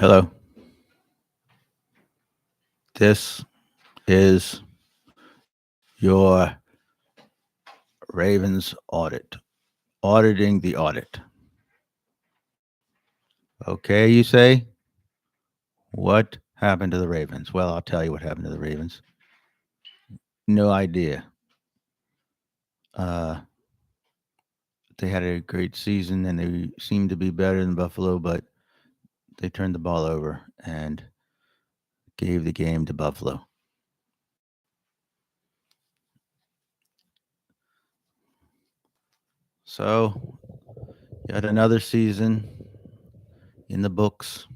Hello. This is your Ravens audit. Auditing the audit. Okay, you say? What happened to the Ravens? Well, I'll tell you what happened to the Ravens. No idea. Uh, they had a great season and they seemed to be better than Buffalo, but they turned the ball over and gave the game to Buffalo. So, yet another season in the books.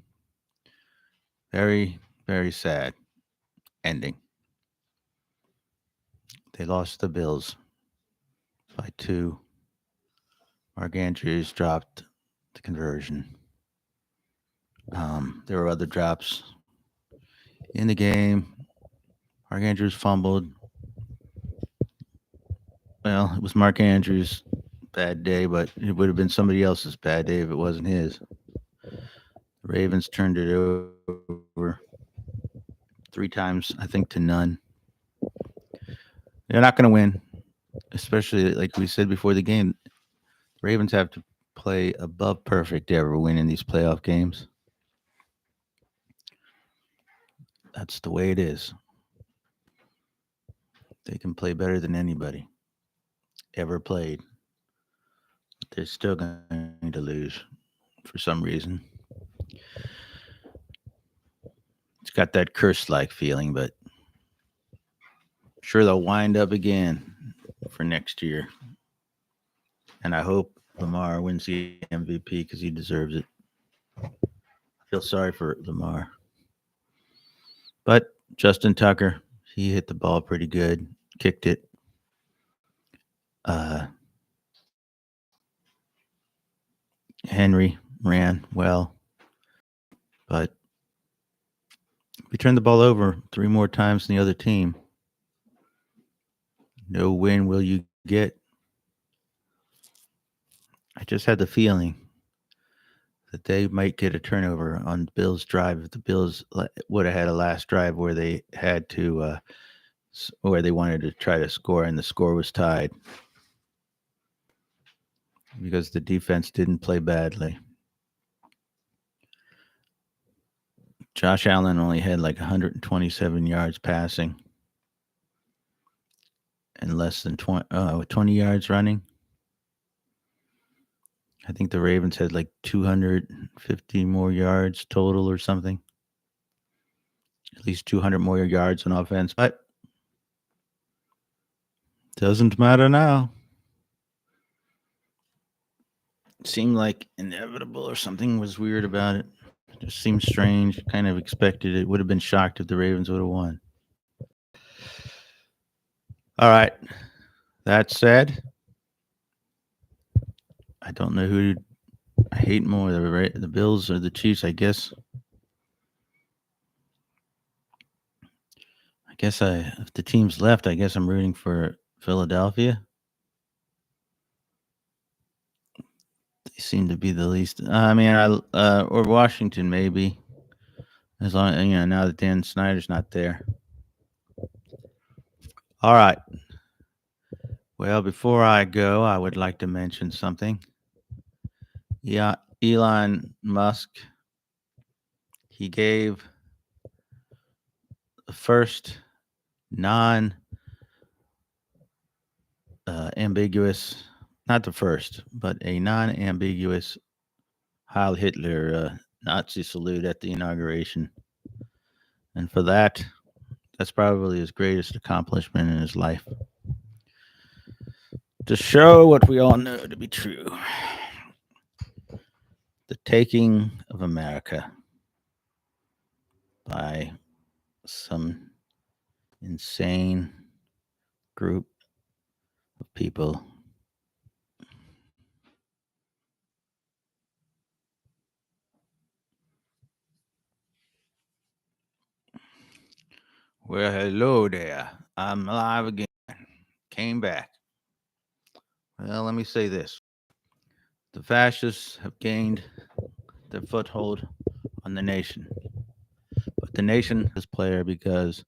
Very, very sad ending. They lost the Bills by 2. Mark Andrews dropped the conversion. There were other drops in the game. Mark Andrews fumbled. Well, it was Mark Andrews' bad day, but it would have been somebody else's bad day if it wasn't his. The Ravens turned it over 3 times, I think, to none. They're not going to win, especially like we said before the game. The Ravens have to play above perfect to ever win in these playoff games. That's the way it is. They can play better than anybody ever played. They're still going to lose for some reason. It's got that curse-like feeling, but sure they'll wind up again for next year. And I hope Lamar wins the MVP because he deserves it. I feel sorry for Lamar. But Justin Tucker, he hit the ball pretty good, kicked it. Henry ran well, but we turned the ball over 3 more times than the other team. No win will you get. I just had the feeling that they might get a turnover on Bill's drive if the Bills would have had a last drive where they had to, where they wanted to try to score and the score was tied because the defense didn't play badly. Josh Allen only had like 127 yards passing and less than 20 yards running. I think the Ravens had like 250 more yards total or something. At least 200 more yards on offense, but doesn't matter now. It seemed like inevitable or something was weird about it. It just seemed strange. Kind of expected it. Would have been shocked if the Ravens would have won. All right. That said, I don't know who I hate more, the Bills or the Chiefs, I guess. If the team's left, I guess I'm rooting for Philadelphia. They seem to be the least. Or Washington maybe, as long now that Dan Snyder's not there. All right. Well, before I go, I would like to mention something. Yeah, Elon Musk. He gave the first non-ambiguous, not the first, but a non-ambiguous Heil Hitler Nazi salute at the inauguration. And for that, that's probably his greatest accomplishment in his life. To show what we all know to be true. The taking of America by some insane group of people. Well, hello there. I'm alive again. Came back. Well, let me say this. The fascists have gained their foothold on the nation. But the nation is player because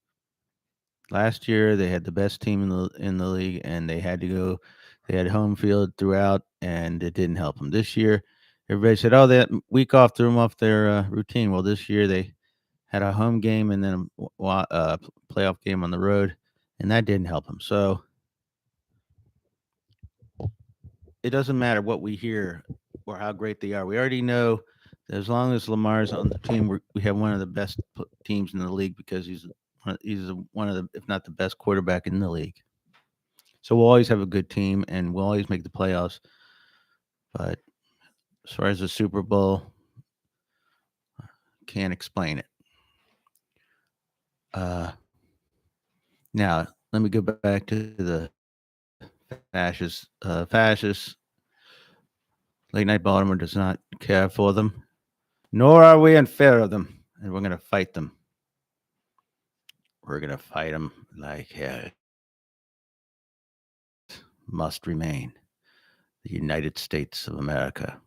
last year they had the best team in the league, and they had to go. They had home field throughout, and it didn't help them. This year, everybody said, "Oh, that week off threw them off their routine." Well, this year they had a home game and then a playoff game on the road, and that didn't help them. So it doesn't matter what we hear or how great they are. We already know that as long as Lamar's on the team, we have one of the best teams in the league because he's one of the, if not the best quarterback in the league. So we'll always have a good team, and we'll always make the playoffs. But as far as the Super Bowl, can't explain it. Now, let me go back to the fascists. Late Night Baltimore does not care for them, nor are we in fear of them, and we're going to fight them. We're going to fight them like hell. Must remain the United States of America.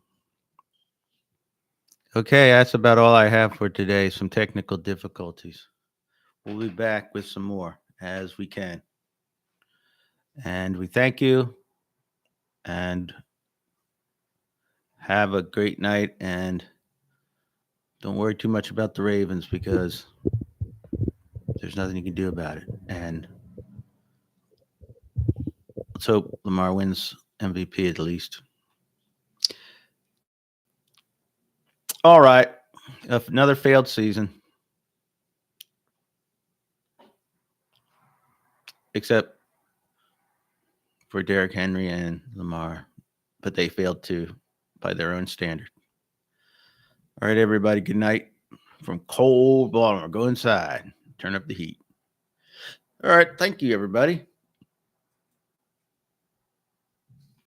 Okay, that's about all I have for today. Some technical difficulties. We'll be back with some more as we can. And we thank you and have a great night. And don't worry too much about the Ravens because there's nothing you can do about it. And let's hope Lamar wins MVP at least. All right. Another failed season. Except for Derrick Henry and Lamar. But they failed too by their own standard. All right, everybody. Good night from cold Baltimore. Go inside. Turn up the heat. All right. Thank you, everybody.